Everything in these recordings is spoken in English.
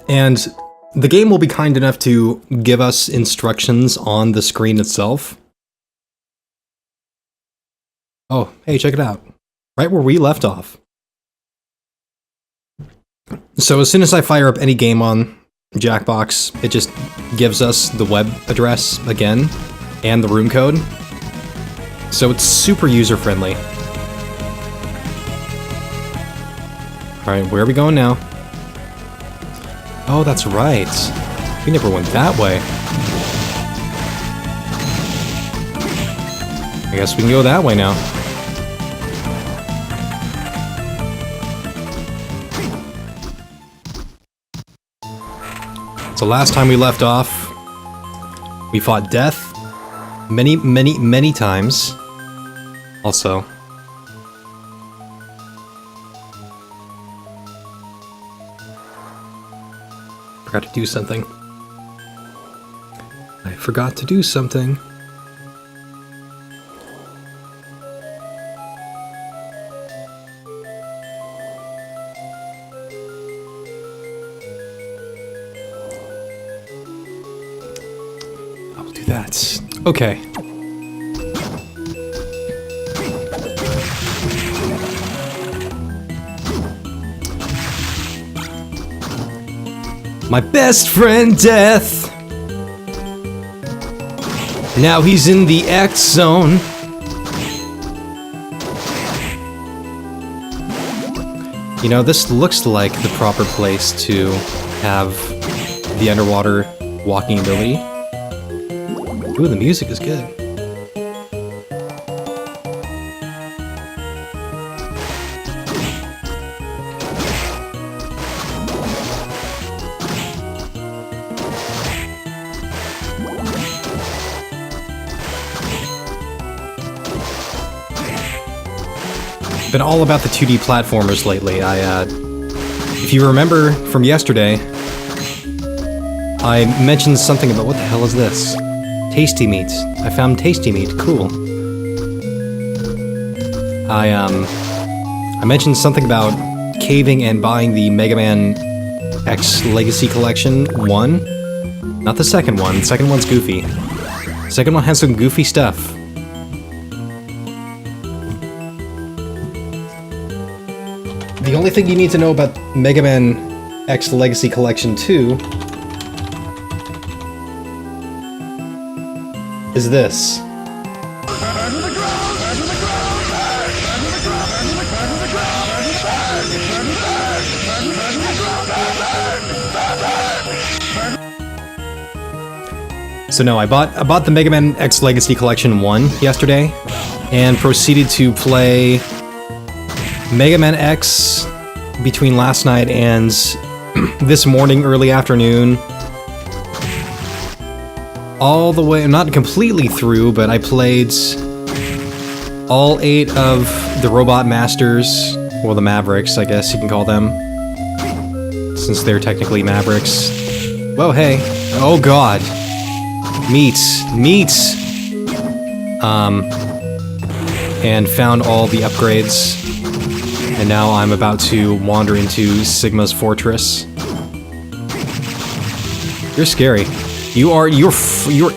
And the game will be kind enough to give us instructions on the screen itself. Oh, hey, check it out. Right where we left off. So as soon as I fire up any game on Jackbox, it just gives us the web address again, and the room code. So it's super user-friendly. Alright, where are we going now? Oh, that's right. We never went that way. I guess we can go that way now. So last time we left off, we fought death many times. Also, forgot to do something. I forgot to do something. I'll do that. Okay. My best friend, Death! Now he's in the X zone. You know, this looks like the proper place to have the underwater walking ability. Ooh, the music is good. Been all about the 2D platformers lately. If you remember from yesterday, I mentioned something about, what the hell is this? Tasty meat. I found tasty meat. Cool. I mentioned something about caving and buying the Mega Man X Legacy Collection 1. Not the second one. The second one's goofy. The second one has some goofy stuff. The only thing you need to know about Mega Man X Legacy Collection 2 is this. So no, I bought the Mega Man X Legacy Collection 1 yesterday, and proceeded to play Mega Man X between last night and this morning, early afternoon. All the way, not completely through, but I played all 8 of the Robot Masters, or the Mavericks, I guess you can call them, since they're technically Mavericks. Whoa, hey. Oh god. Meat. And found all the upgrades. And now I'm about to wander into Sigma's fortress. You're scary. You're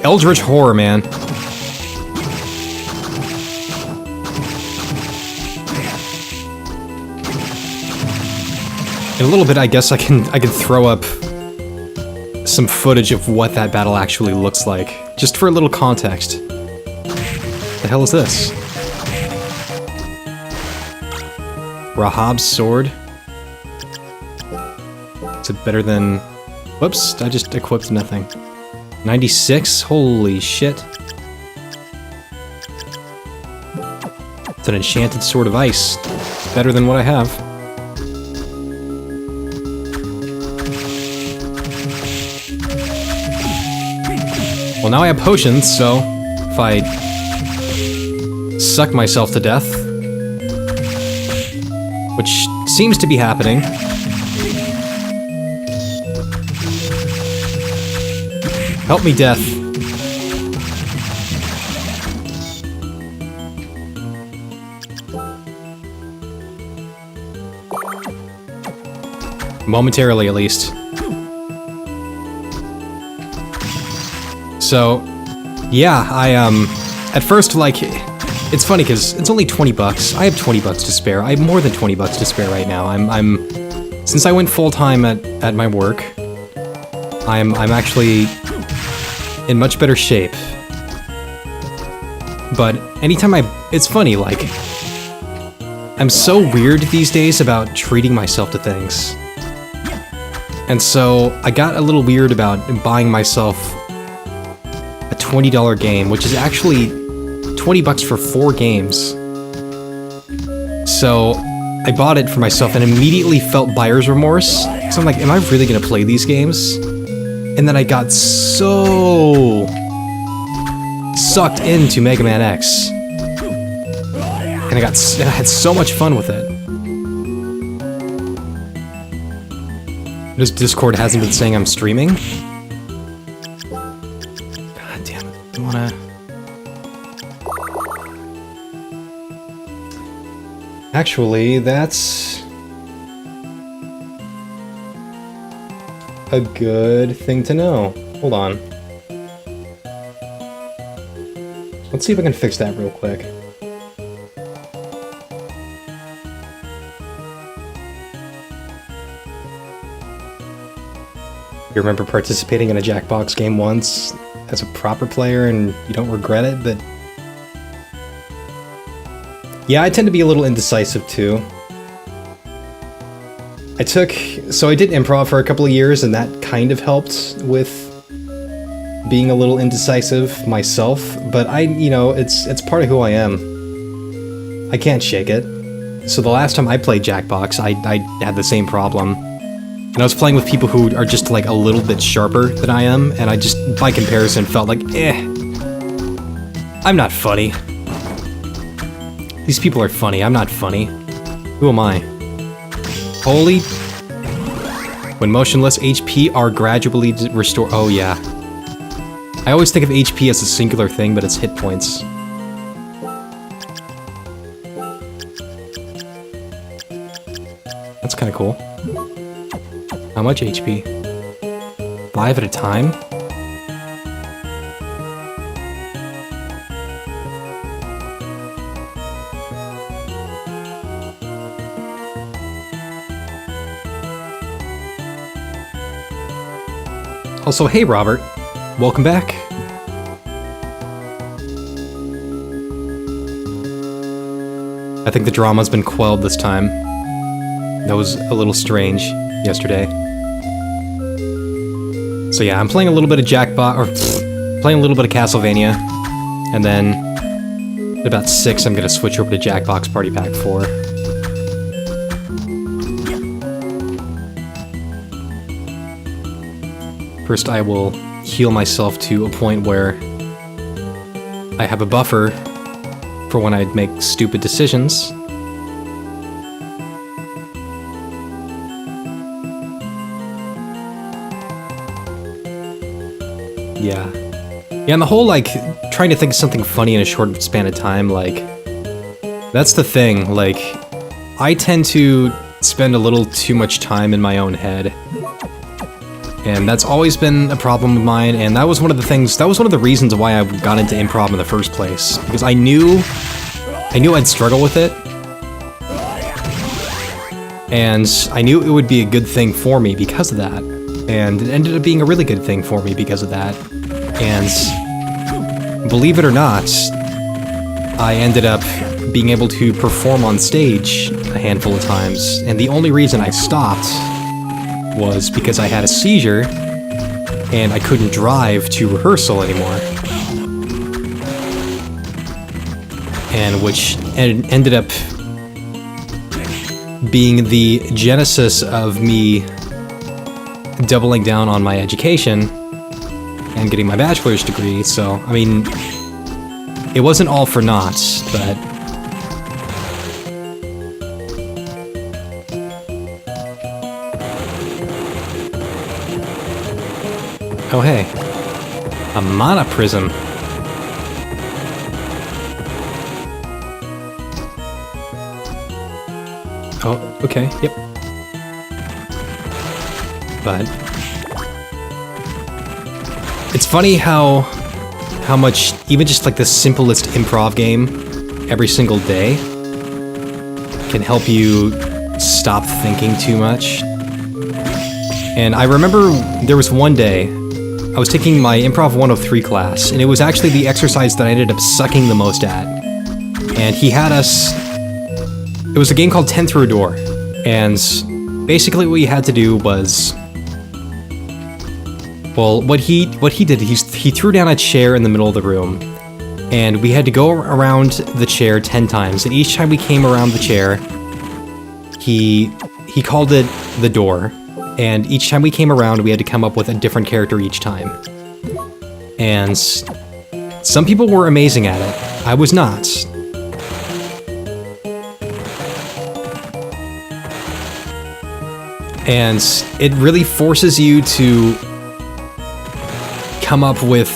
eldritch horror, man. In a little bit, I guess I can throw up some footage of what that battle actually looks like, just for a little context. The hell is this? Rahab's sword? Is it better than... Whoops, I just equipped nothing. 96? Holy shit. It's an enchanted sword of ice. It's better than what I have. Well, now I have potions, so if I suck myself to death, which seems to be happening. Help me, death. Momentarily, at least. So, yeah, at first, like, it's funny because it's only 20 bucks. I have 20 bucks to spare. I have more than 20 bucks to spare right now. Since I went full-time at my work, I'm actually in much better shape. But anytime it's funny, like, I'm so weird these days about treating myself to things. And so I got a little weird about buying myself a $20 game, which is actually 20 bucks for 4 games. So I bought it for myself and immediately felt buyer's remorse. So I'm like, am I really gonna play these games? And then I got so sucked into Mega Man X. And I had so much fun with it. This Discord hasn't been saying I'm streaming. God damn it. I wanna... Actually, that's a good thing to know. Hold on. Let's see if I can fix that real quick. You remember participating in a Jackbox game once as a proper player and you don't regret it, but... Yeah, I tend to be a little indecisive too. So I did improv for a couple of years and that kind of helped with being a little indecisive myself, but it's part of who I am. I can't shake it. So the last time I played Jackbox, I had the same problem. And I was playing with people who are just like a little bit sharper than I am, and I just, by comparison, felt like, I'm not funny. These people are funny, I'm not funny. Who am I? Holy... When motionless, HP are gradually restored. Oh yeah. I always think of HP as a singular thing, but it's hit points. That's kinda cool. How much HP? 5 at a time? Also, hey Robert, welcome back. I think the drama's been quelled this time. That was a little strange yesterday. So yeah, I'm playing a little bit of playing a little bit of Castlevania, and then at about 6 I'm gonna switch over to Jackbox Party Pack 4. First I will heal myself to a point where I have a buffer for when I make stupid decisions. Yeah, and the whole, like, trying to think of something funny in a short span of time, like, that's the thing, like, I tend to spend a little too much time in my own head. And that's always been a problem of mine, and that was one of the reasons why I got into improv in the first place. Because I knew I'd struggle with it. And I knew it would be a good thing for me because of that. And it ended up being a really good thing for me because of that. And believe it or not, I ended up being able to perform on stage a handful of times. And the only reason I stopped was because I had a seizure and I couldn't drive to rehearsal anymore. And which ended up being the genesis of me doubling down on my education and getting my bachelor's degree. So, I mean, it wasn't all for naught, but oh hey, a mana prism. Oh, okay, yep. But it's funny how how much even just like the simplest improv game every single day can help you stop thinking too much. And I remember there was one day I was taking my Improv 103 class, and it was actually the exercise that I ended up sucking the most at. And he had us... It was a game called 10 Through a Door, and basically what you had to do was... Well, what he did, he threw down a chair in the middle of the room, and we had to go around the chair 10 times, and each time we came around the chair, he called it the door. And each time we came around, we had to come up with a different character each time. And some people were amazing at it. I was not. And it really forces you to come up with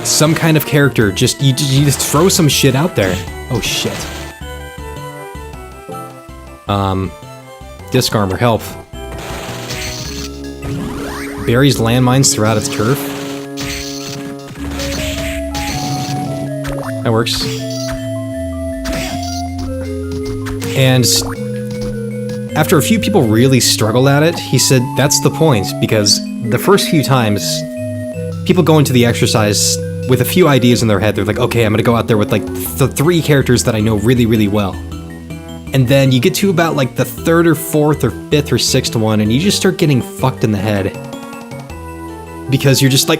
some kind of character. You just throw some shit out there. Oh shit. Disc armor, help. Buries landmines throughout its turf. That works. And after a few people really struggled at it, he said that's the point, because the first few times, people go into the exercise with a few ideas in their head. They're like, okay, I'm gonna go out there with like the 3 characters that I know really, really well. And then you get to about like the 3rd or 4th or 5th or 6th one, and you just start getting fucked in the head. Because you're just like,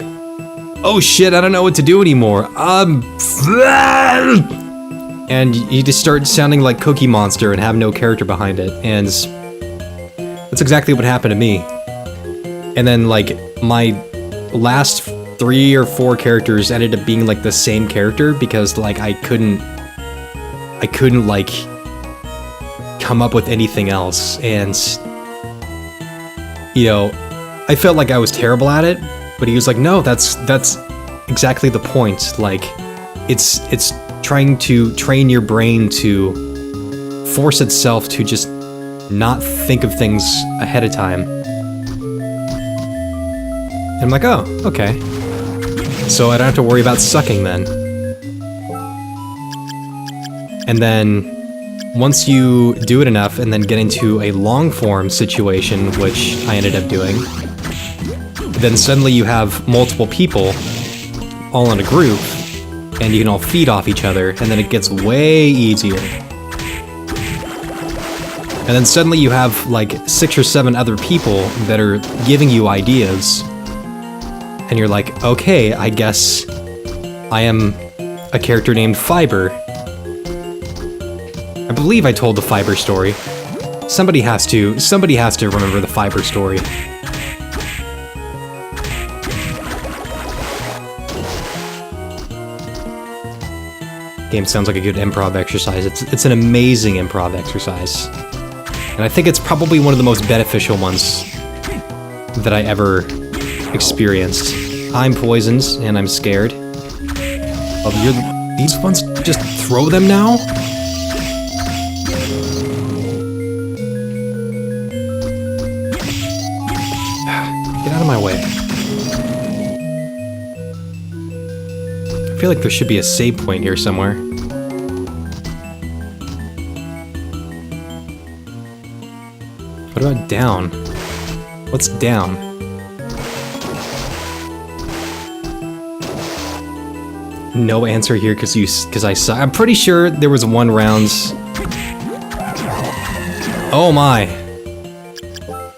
oh shit, I don't know what to do anymore. And you just start sounding like Cookie Monster and have no character behind it. And that's exactly what happened to me. And then like my last 3 or 4 characters ended up being like the same character because like I couldn't like come up with anything else. And you know, I felt like I was terrible at it, but he was like, no, that's exactly the point. Like, it's trying to train your brain to force itself to just not think of things ahead of time. And I'm like, oh, okay. So I don't have to worry about sucking then. And then, once you do it enough and then get into a long-form situation, which I ended up doing, then suddenly you have multiple people all in a group, and you can all feed off each other, and then it gets way easier. And then suddenly you have like 6 or 7 other people that are giving you ideas, and you're like, okay, I guess I am a character named Fiber. I believe I told the Fiber story. Somebody has to remember the Fiber story. Game sounds like a good improv exercise. It's an amazing improv exercise. And I think it's probably one of the most beneficial ones that I ever experienced. I'm poisoned, and I'm scared. Oh, these ones, just throw them now? Get out of my way. I feel like there should be a save point here somewhere. What about down? What's down? No answer here because I saw. I'm pretty sure there was 1 round. Oh my!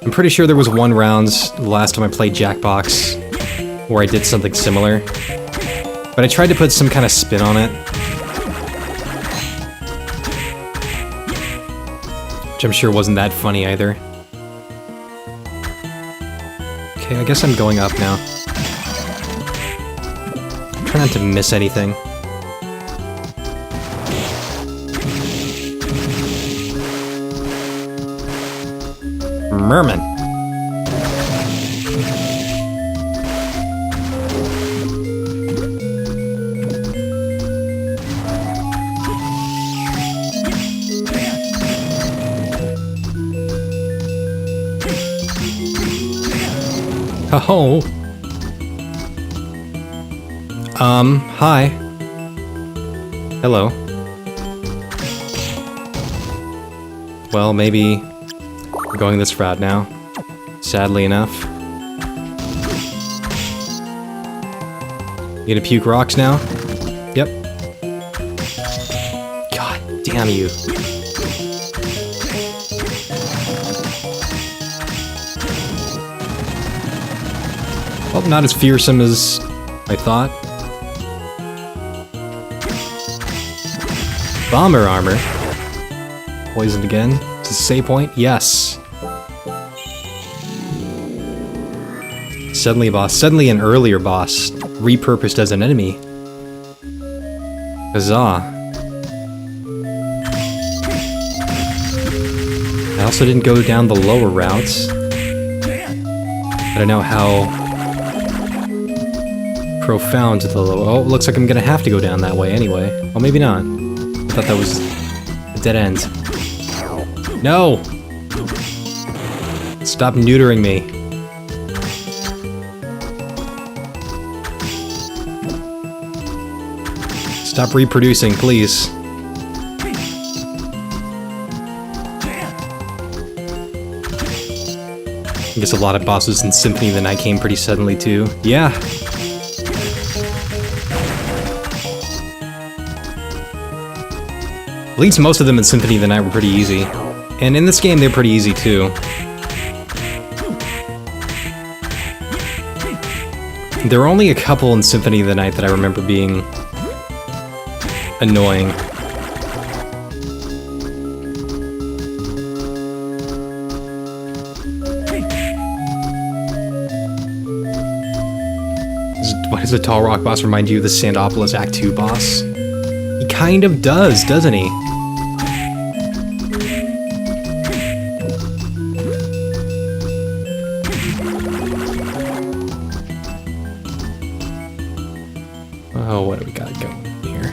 I'm pretty sure there was 1 round the last time I played Jackbox where I did something similar. But I tried to put some kind of spin on it. Which I'm sure wasn't that funny either. Okay, I guess I'm going up now. Try not to miss anything. Merman. Oh. Hi. Hello. Well, maybe we're going this route now. Sadly enough. You gonna puke rocks now? Yep. God damn you. Well, not as fearsome as I thought. Bomber armor. Poisoned again. Is this a save point? Yes. Suddenly a boss. Suddenly an earlier boss. Repurposed as an enemy. Huzzah. I also didn't go down the lower routes. I don't know how profound the lower... Oh, looks like I'm gonna have to go down that way anyway. Well, maybe not. I thought that was a dead end. No! Stop neutering me. Stop reproducing, please. I guess a lot of bosses in Symphony of the Night came pretty suddenly too. Yeah. At least most of them in Symphony of the Night were pretty easy. And in this game, they're pretty easy too. There were only a couple in Symphony of the Night that I remember being annoying. Why does the Tall Rock boss remind you of the Sandopolis Act 2 boss? He kind of does, doesn't he? Oh, what do we got going here?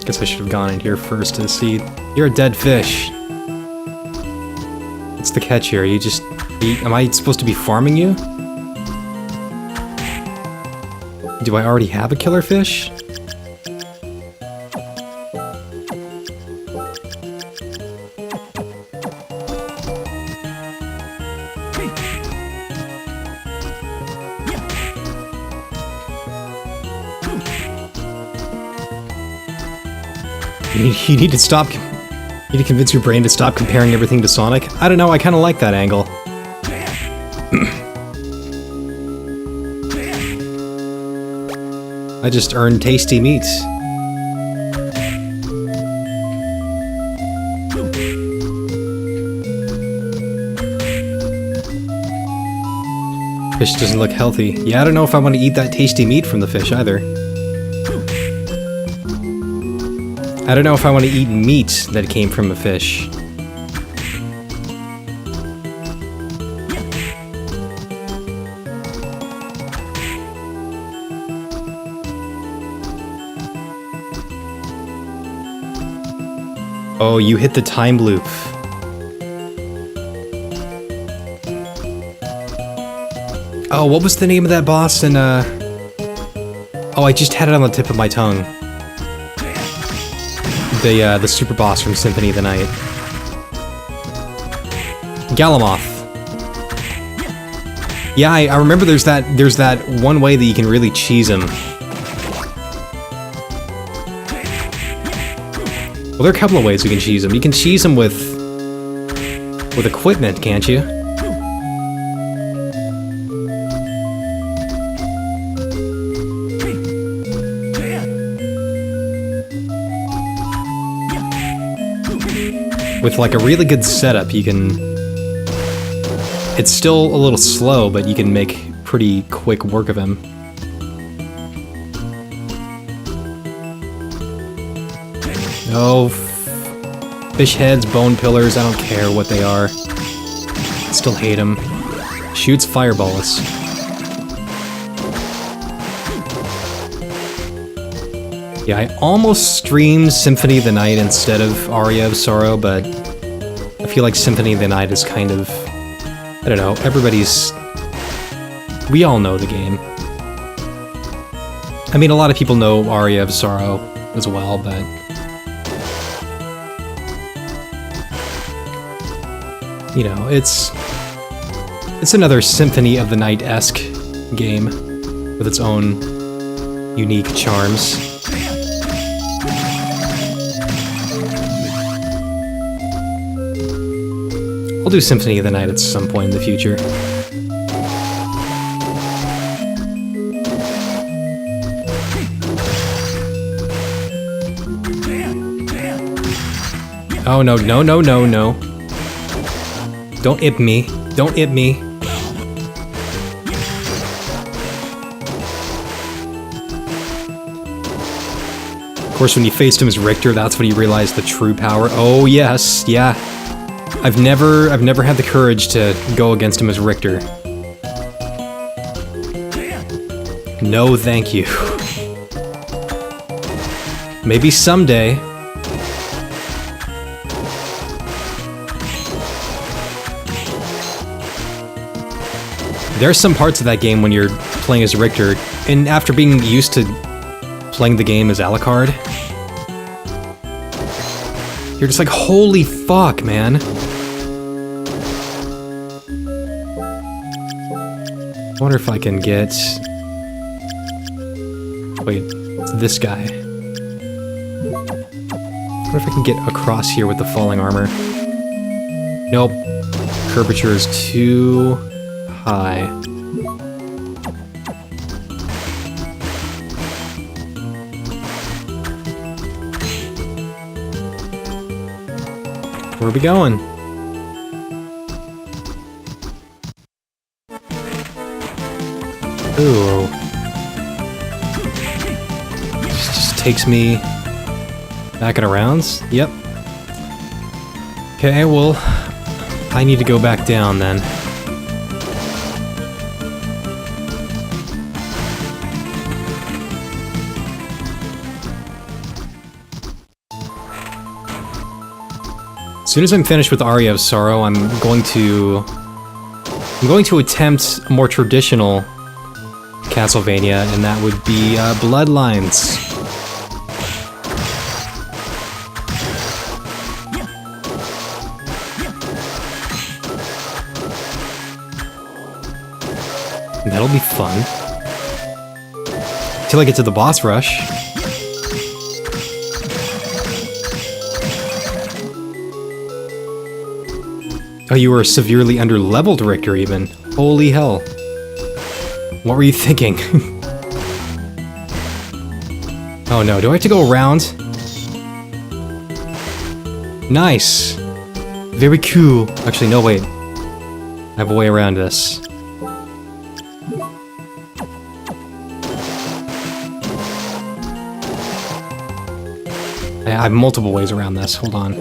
Guess I should have gone in here first to see. You're a dead fish. What's the catch here? Am I supposed to be farming you? Do I already have a killer fish? You need to stop. You need to convince your brain to stop comparing everything to Sonic. I don't know, I kind of like that angle. I just earned tasty meats. Fish doesn't look healthy. Yeah, I don't know if I want to eat that tasty meat from the fish either. I don't know if I want to eat meat that came from a fish. Oh, you hit the time loop. Oh, what was the name of that boss in, Oh, I just had it on the tip of my tongue. The super boss from Symphony of the Night. Galamoth. Yeah, I remember there's that one way that you can really cheese him. Well, there are a couple of ways you can cheese him. You can cheese him with equipment, can't you? With like a really good setup, you can... It's still a little slow, but you can make pretty quick work of him. Oh, fish heads, bone pillars, I don't care what they are. I still hate him. Shoots fireballs. Yeah, I almost streamed Symphony of the Night instead of Aria of Sorrow, but I feel like Symphony of the Night is kind of... I don't know, we all know the game. I mean, a lot of people know Aria of Sorrow as well, but... you know, it's another Symphony of the Night-esque game with its own unique charms. I'll do Symphony of the Night at some point in the future. Oh no, no, no, no, no. Don't ip me. Don't ip me. Of course, when you faced him as Richter, that's when you realized the true power. Oh yes, yeah. I've never had the courage to go against him as Richter. No, thank you. Maybe someday. There are some parts of that game when you're playing as Richter, and after being used to playing the game as Alucard, you're just like, holy fuck, man. I wonder if I can get... wait, it's this guy. I wonder if I can get across here with the falling armor. Nope. Curvature is too high. Where are we going? Ooh. Just takes me back and arounds? Yep. Okay, well, I need to go back down then. As soon as I'm finished with Aria of Sorrow, I'm going to attempt a more traditional Castlevania, and that would be Bloodlines. And that'll be fun. Till I get to the boss rush. Oh, you were a severely under-leveled Richter, even. Holy hell. What were you thinking? Oh no, do I have to go around? Nice! Very cool. Actually, no, wait. I have a way around this. I have multiple ways around this. Hold on.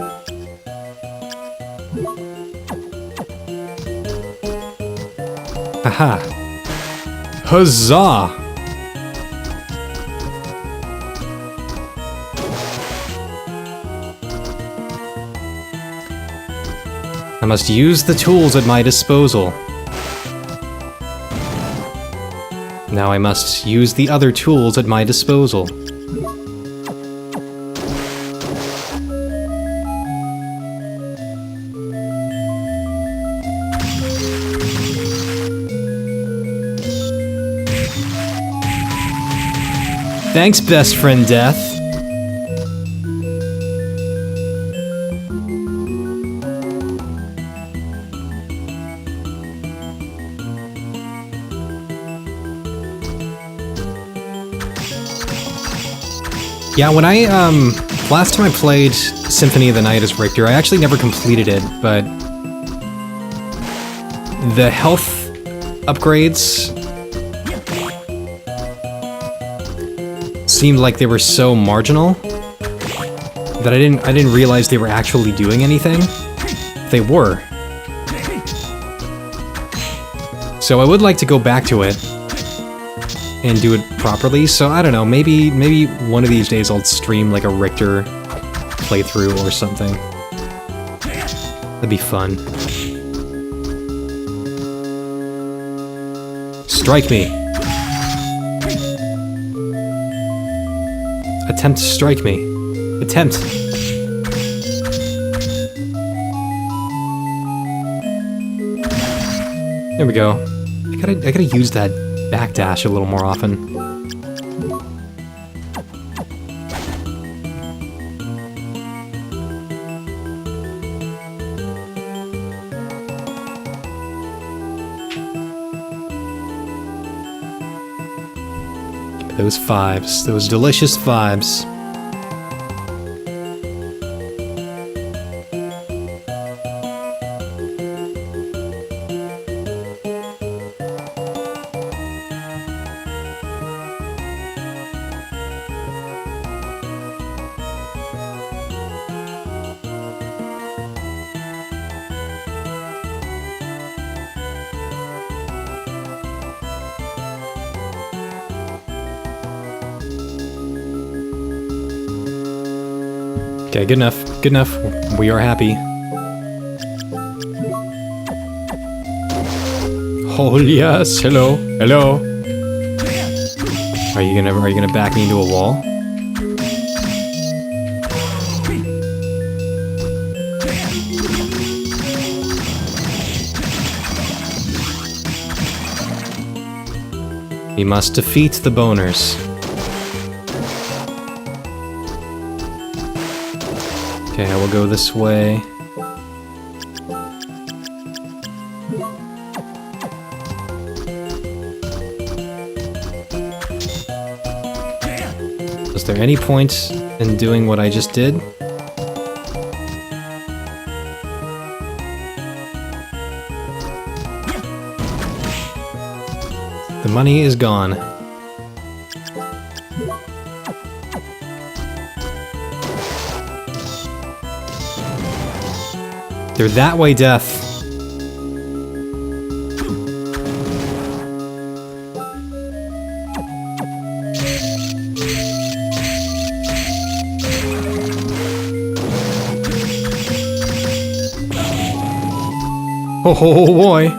Haha. Huzzah! I must use the tools at my disposal. Now I must use the other tools at my disposal. Thanks, best friend Death. Yeah, when I, last time I played Symphony of the Night as Richter, I actually never completed it, but the health upgrades seemed like they were so marginal that I didn't realize they were actually doing anything. They were. So I would like to go back to it and do it properly, so I don't know, maybe one of these days I'll stream like a Richter playthrough or something. That'd be fun. Strike me! attempt to strike me. Attempt. There we go. I gotta use that backdash a little more often. Those fives, those delicious fives. Okay, good enough. Good enough. We are happy. Oh yes, hello, hello. Are you gonna back me into a wall? We must defeat the boners. Okay, I will go this way. Was there any point in doing what I just did? The money is gone. They're that way, Death. Oh boy.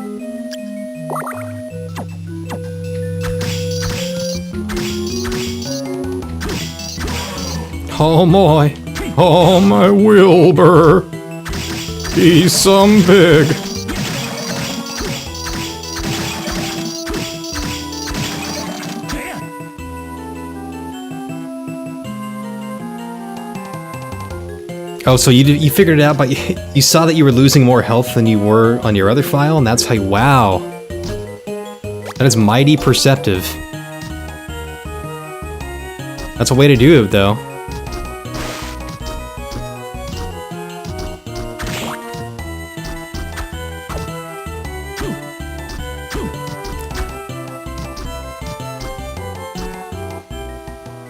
Oh my. Oh my Wilbur. He's some pig. Oh, so you figured it out, but you saw that you were losing more health than you were on your other file, and that's how you... Wow. That is mighty perceptive. That's a way to do it, though.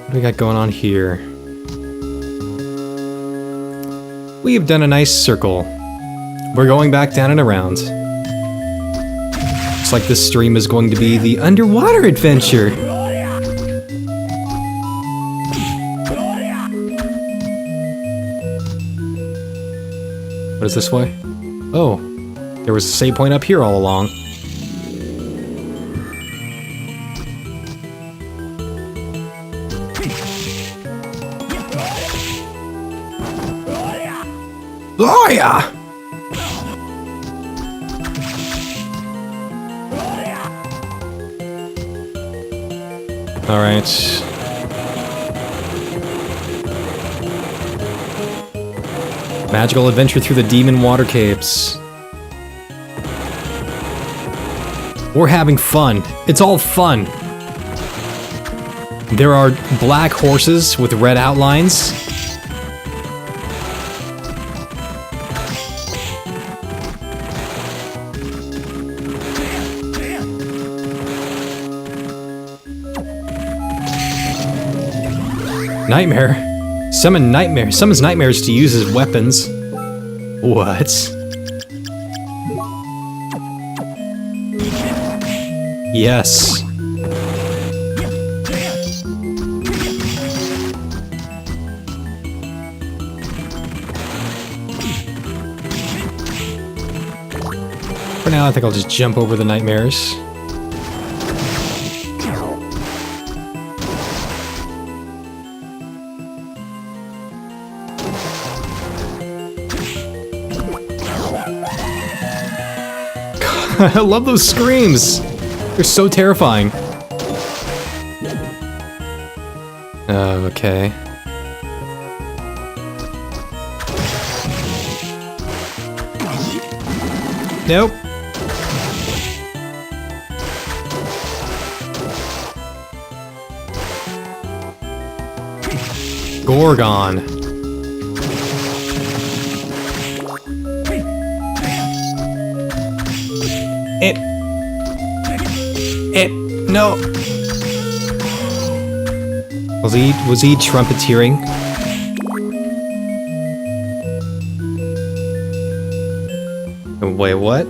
What do we got going on here? We have done a nice circle. We're going back down and around. Looks like this stream is going to be the underwater adventure. What is this way? Oh, there was a save point up here all along. Aria! Alright. Magical adventure through the demon water caves. We're having fun. It's all fun. There are black horses with red outlines. Nightmare. Summon nightmare. Summons nightmares to use as weapons. What? Yes. For now, I think I'll just jump over the nightmares. I love those screams! They're so terrifying. Okay. Nope. Gorgon. No. Was he trumpeteering? Wait, what?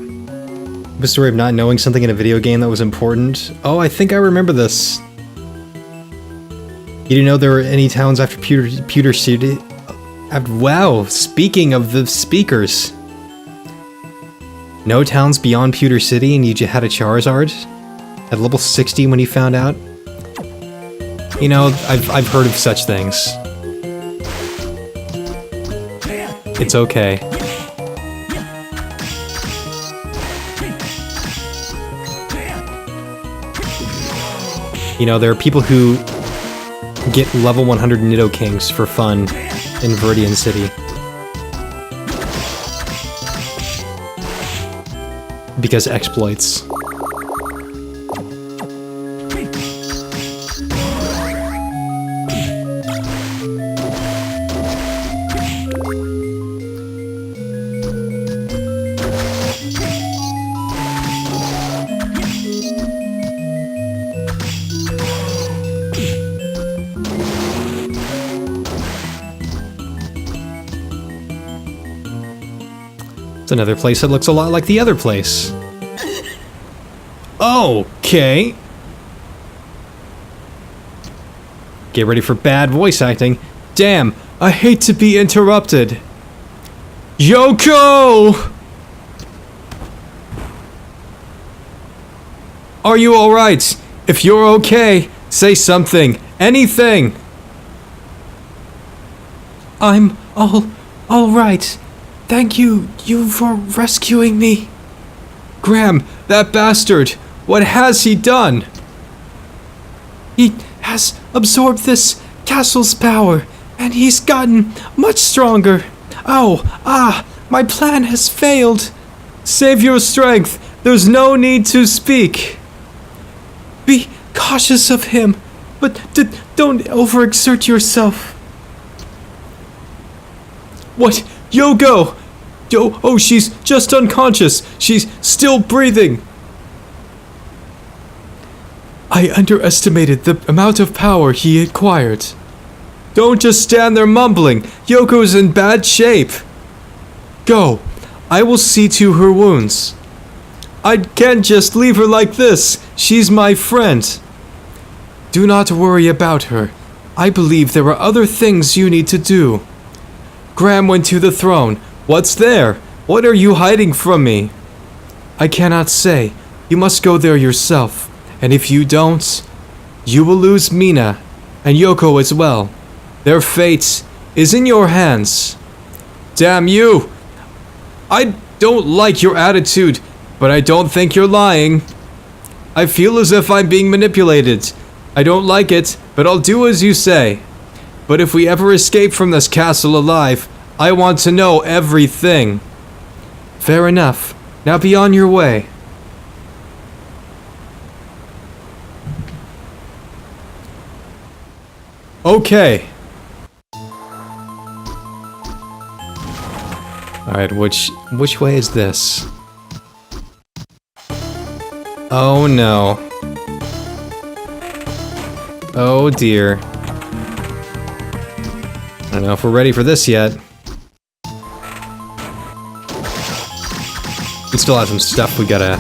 The story of not knowing something in a video game that was important? Oh, I think I remember this. You didn't know there were any towns after Pewter City? Wow, speaking of the speakers. No towns beyond Pewter City and you had a Charizard? At level 60 when you found out? You know, I've heard of such things. It's okay. You know, there are people who get level 100 Nidokings for fun in Viridian City. Because exploits. Another place that looks a lot like the other place. Okay. Get ready for bad voice acting. Damn, I hate to be interrupted. Yoko! Are you alright? If you're okay, say something. Anything. I'm all right. Thank you for rescuing me. Graham, that bastard, what has he done? He has absorbed this castle's power, and he's gotten much stronger. My plan has failed. Save your strength, there's no need to speak. Be cautious of him, but don't overexert yourself. What? Yoko! Oh, she's just unconscious. She's still breathing. I underestimated the amount of power he acquired. Don't just stand there mumbling. Yoko's in bad shape. Go. I will see to her wounds. I can't just leave her like this. She's my friend. Do not worry about her. I believe there are other things you need to do. Graham went to the throne. What's there? What are you hiding from me? I cannot say. You must go there yourself. And if you don't, you will lose Mina and Yoko as well. Their fate is in your hands. Damn you! I don't like your attitude, but I don't think you're lying. I feel as if I'm being manipulated. I don't like it, but I'll do as you say. But if we ever escape from this castle alive, I want to know everything. Fair enough. Now be on your way. Okay. Alright, which way is this? Oh no. Oh dear. I don't know if we're ready for this yet. We still have some stuff we gotta...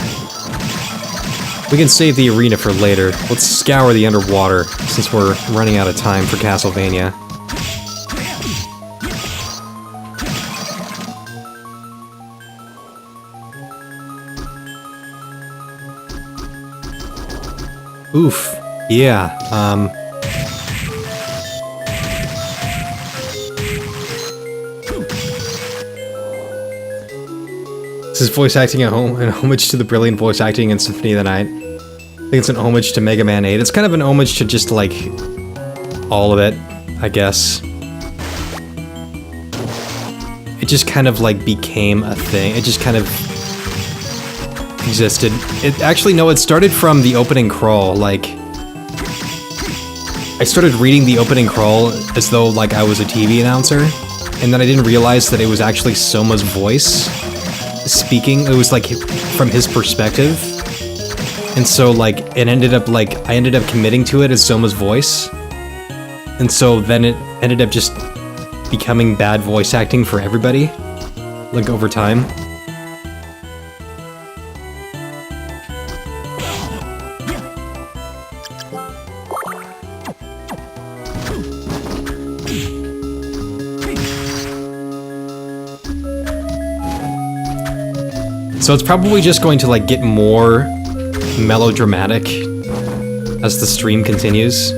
We can save the arena for later. Let's scour the underwater, since we're running out of time for Castlevania. Oof. Yeah, This is voice acting at home, an homage to the brilliant voice acting in Symphony of the Night. I think it's an homage to Mega Man 8. It's kind of an homage to just, like, all of it, I guess. It just kind of, like, became a thing. It just kind of existed. It actually, no, it started from the opening crawl, like... I started reading the opening crawl as though, like, I was a TV announcer, and then I didn't realize that it was actually Soma's voice speaking. It was, like, from his perspective. And so, like, it ended up, like, I ended up committing to it as Soma's voice. And so then it ended up just becoming bad voice acting for everybody, like, over time. So it's probably just going to, like, get more melodramatic as the stream continues.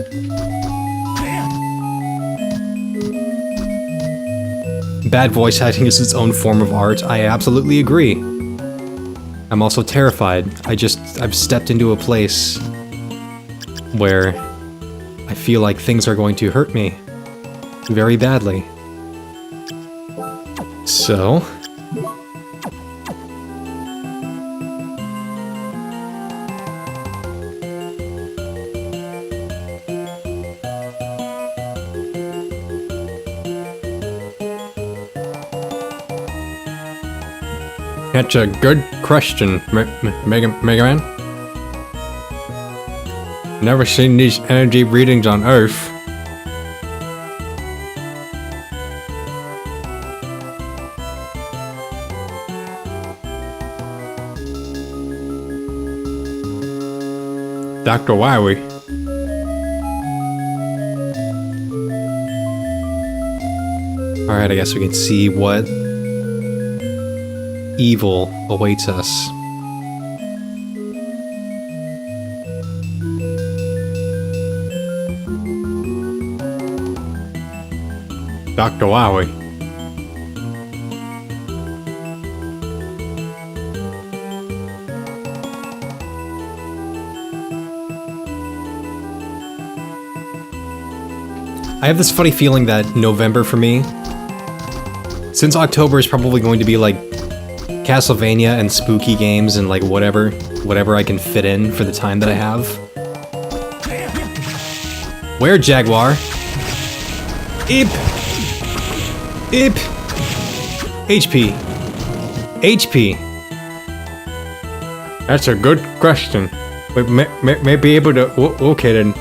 Bad voice acting is its own form of art. I absolutely agree. I'm also terrified. I've stepped into a place where I feel like things are going to hurt me very badly. So... That's a good question, Mega Man. Never seen these energy readings on Earth. Dr. Wowie. Alright, I guess we can see what evil awaits us. Dr. Wowie. I have this funny feeling that November for me, since October is probably going to be like Castlevania and spooky games and like whatever I can fit in for the time that I have. Where, Jaguar? Eep! Eep! HP. HP. That's a good question. We may be able to locate an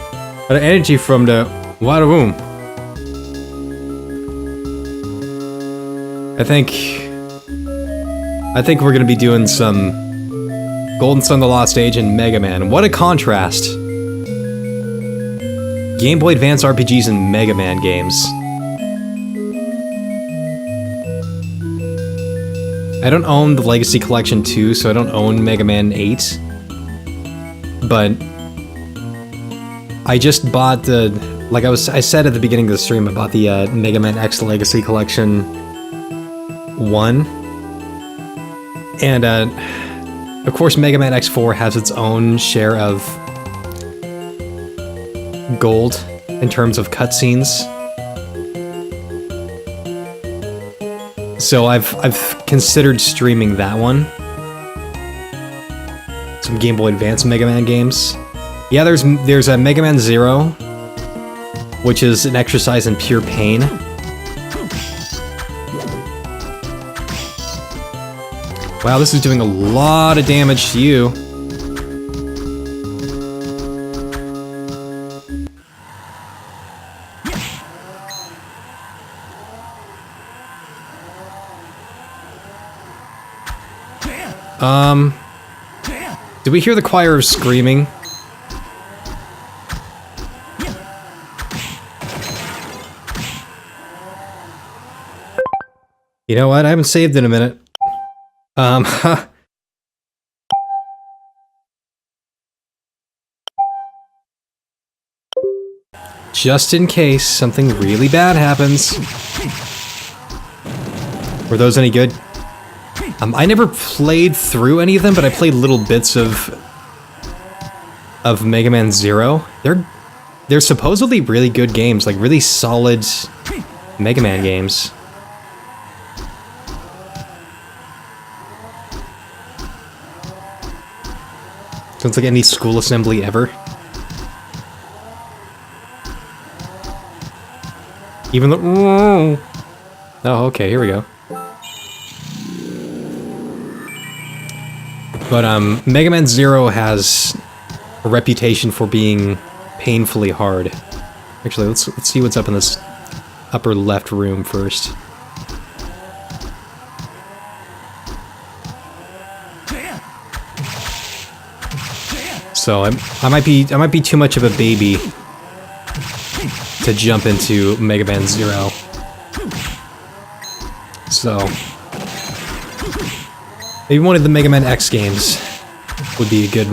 energy from the water room. I think we're gonna be doing some Golden Sun: The Lost Age and Mega Man. What a contrast! Game Boy Advance RPGs and Mega Man games. I don't own the Legacy Collection 2, so I don't own Mega Man 8. But I just bought the, like I said at the beginning of the stream, I bought the Mega Man X Legacy Collection 1. And of course Mega Man X4 has its own share of gold in terms of cutscenes. So I've considered streaming that one. Some Game Boy Advance Mega Man games. Yeah, there's a Mega Man 0, which is an exercise in pure pain. Wow, this is doing a lot of damage to you. Did we hear the choir of screaming? You know what? I haven't saved in a minute. Just in case something really bad happens. Were those any good? I never played through any of them, but I played little bits of Mega Man Zero. They're supposedly really good games, like really solid Mega Man games. Sounds like any school assembly ever. Even though... Oh, okay, here we go. But, Mega Man Zero has a reputation for being painfully hard. Actually, let's see what's up in this upper left room first. So I might be too much of a baby to jump into Mega Man Zero. So maybe one of the Mega Man X games would be a good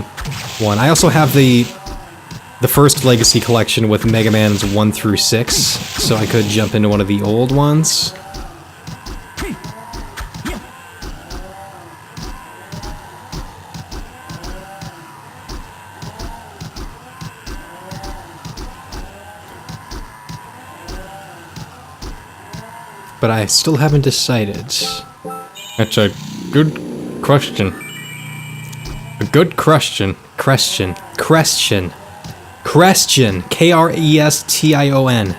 one. I also have the first Legacy collection with Mega Man's 1 through 6, so I could jump into one of the old ones. But I still haven't decided. That's a good question. A good question. Question. Question. Question. K-R-E-S-T-I-O-N.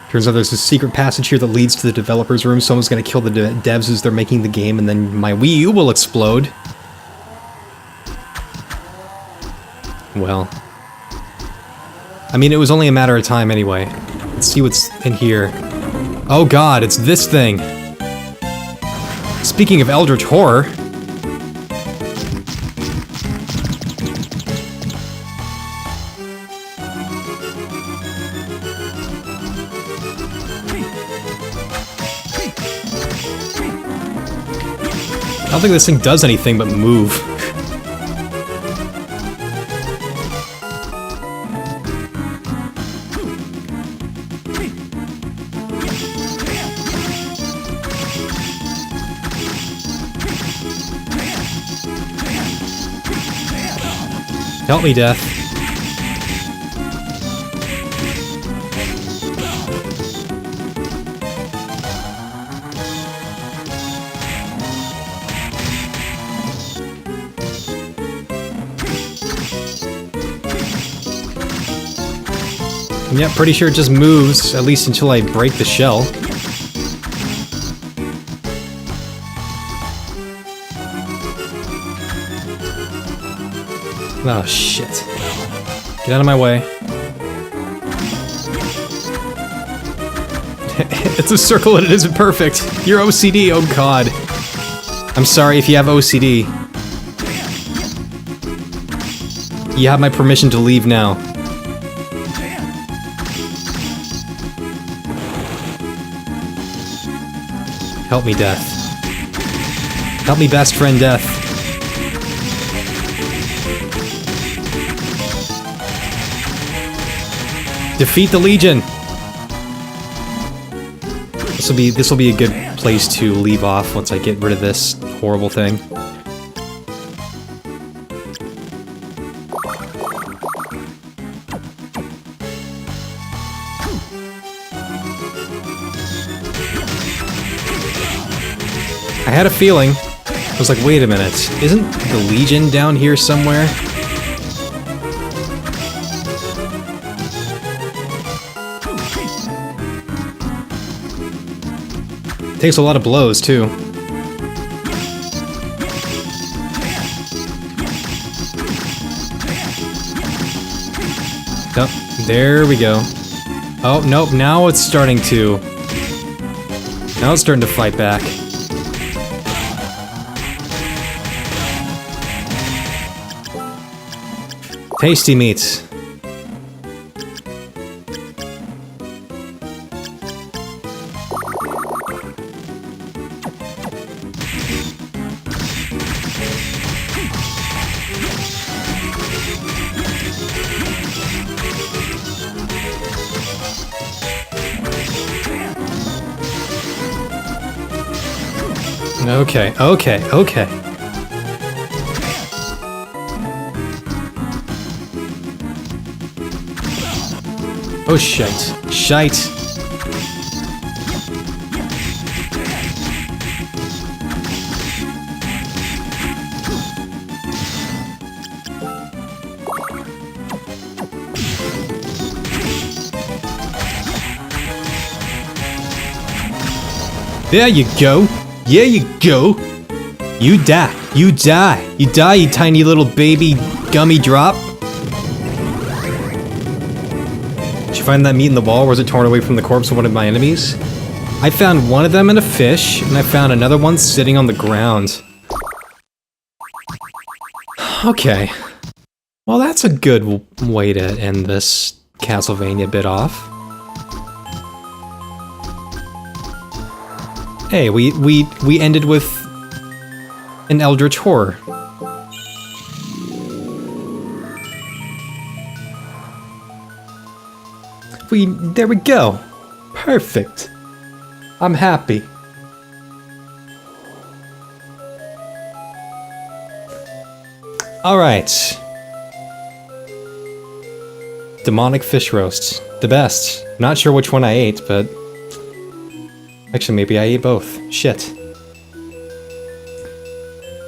Turns out there's a secret passage here that leads to the developer's room. Someone's gonna kill the devs as they're making the game, and then my Wii U will explode. Well... I mean, it was only a matter of time anyway. Let's see what's in here. Oh god, it's this thing! Speaking of Eldritch Horror... I don't think this thing does anything but move. Help me, Death. Yeah, pretty sure it just moves, at least until I break the shell. Oh, shit. Get out of my way. It's a circle and it isn't perfect. You're OCD, oh god. I'm sorry if you have OCD. You have my permission to leave now. Help me, Death. Help me, best friend, Death. Defeat the Legion! This will be a good place to leave off once I get rid of this horrible thing. I had a feeling. I was like, wait a minute, isn't the Legion down here somewhere? Takes a lot of blows, too. Oh, there we go. Oh, nope, now it's starting to... Now it's starting to fight back. Tasty meats. Okay, okay, okay. Oh, shite. Shite. There you go. There you go. You die. You die. You die, you tiny little baby gummy drop. Did you find that meat in the wall, or was it torn away from the corpse of one of my enemies? I found one of them in a fish, and I found another one sitting on the ground. Okay. Well, that's a good way to end this Castlevania bit off. Hey, we ended with an eldritch horror. There we go. Perfect. I'm happy. All right. Demonic fish roast. The best. Not sure which one I ate, but... Actually, maybe I ate both. Shit.